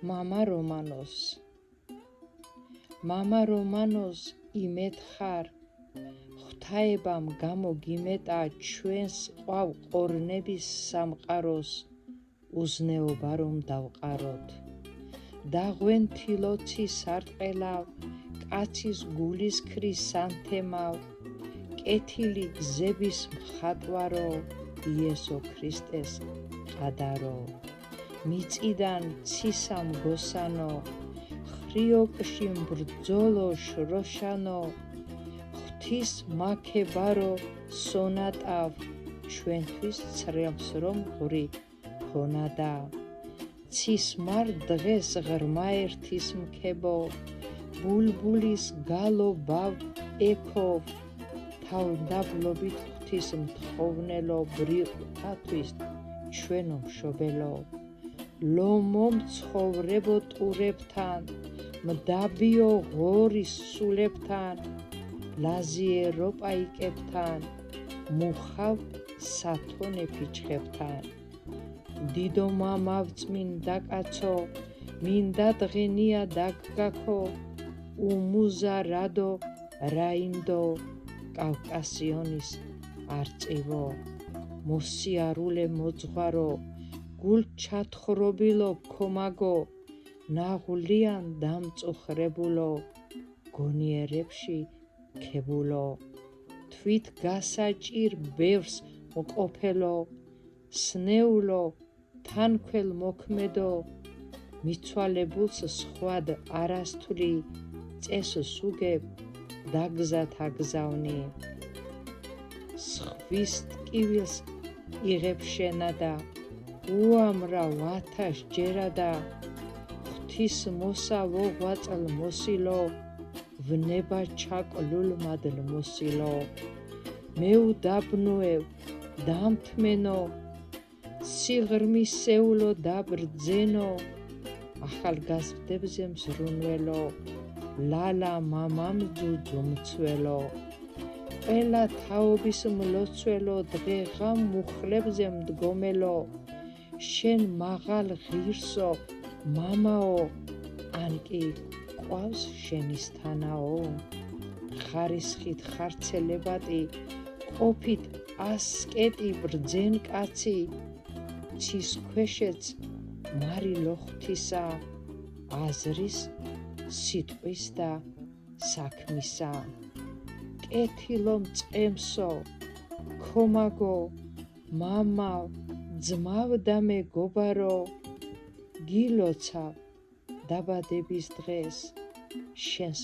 მამა რომანოს იმედ ხარ, ღვთაებამ გამოგიმეტა ჩვენს ყვავ ყორნების სამყაროს, უზნეობა რომ დავყაროთ. დაღვენთილოცი სარტყელავ, კაცის გულის ქრის სანთემავ, კეთილი გზების მხატვარო, იესო ქრისტეს ყადარო. მიწიდან ცისა მგოსანო, ხრიოკში mbრძოლო შროშანო, ღვთის მაქებარო სონატავ, ჩვენთვის ცრემს რომ ღვრი ქონადა. ცის მარ დღეს ღრმა ერთის მქებო, ბულბულის გალო ბავ ექო, თავდაბლობით ღვთის მთხოვნელო, ბრიყვათვის ჩვენო მშობელო. ლომო მცხოვრებო ტურებთან, მდაბიო ღორის სულებთან, ლაზიერო პაიკებთან, მუხავ სათონე ფიჩხებთან. დიდო მამავ წმინდა კაცო, მინდა დღენია დაგგაქო, უმუზა რადო რაინდო, კავკასიონის არწივო. მოსიარულე მოძღვარო, გულ ჩათხრობილო ქომაგო, ნაღვლიან დამწუხრებულო, გონიერებში ქებულო. თვით გასაჭირ ბევრს მყოფელო, სნეულო, თანქველ მოქმედო, მიცვალებულს სხვად არასთვლი, წესს უგებ დაგზათ აგზავნი. სხვის ტკივილს იღებ შენადა, უამრავ ათაშ ჯერადა, ღვთის მოსავო ღვაწლ მოსილო, ვნება ჩაკლულ მადლ მოსილო. მეუდაბნოევ დამთმენო, სიღრმისეულო დაბრძენო, ახალგაზრდებზე მზრუნველო, ლალა მამამძუძუ მცველო. ყველა თაობის მლოცველო, დღეღამ მუხლებზე მდგომელო, შენ მაღალ ღირსო მამაო, ან კი ყვავს შენისთანაო. ხარისხით ხარცელებადი, ყოფით ასკეტი ბრძენ კაცი, ცის ქვეშეც მარილო ღვთისა, აზრის, სიტყვის და საქმისა. კეთილო მწყემსო, ქომაგო, მამავ, ძმავ და მეგობარო, გილოცავ დაბადების დღეს, შენს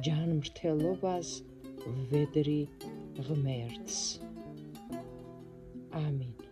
ჯანმრთელობას ვედრი ღმერთს. ამინ.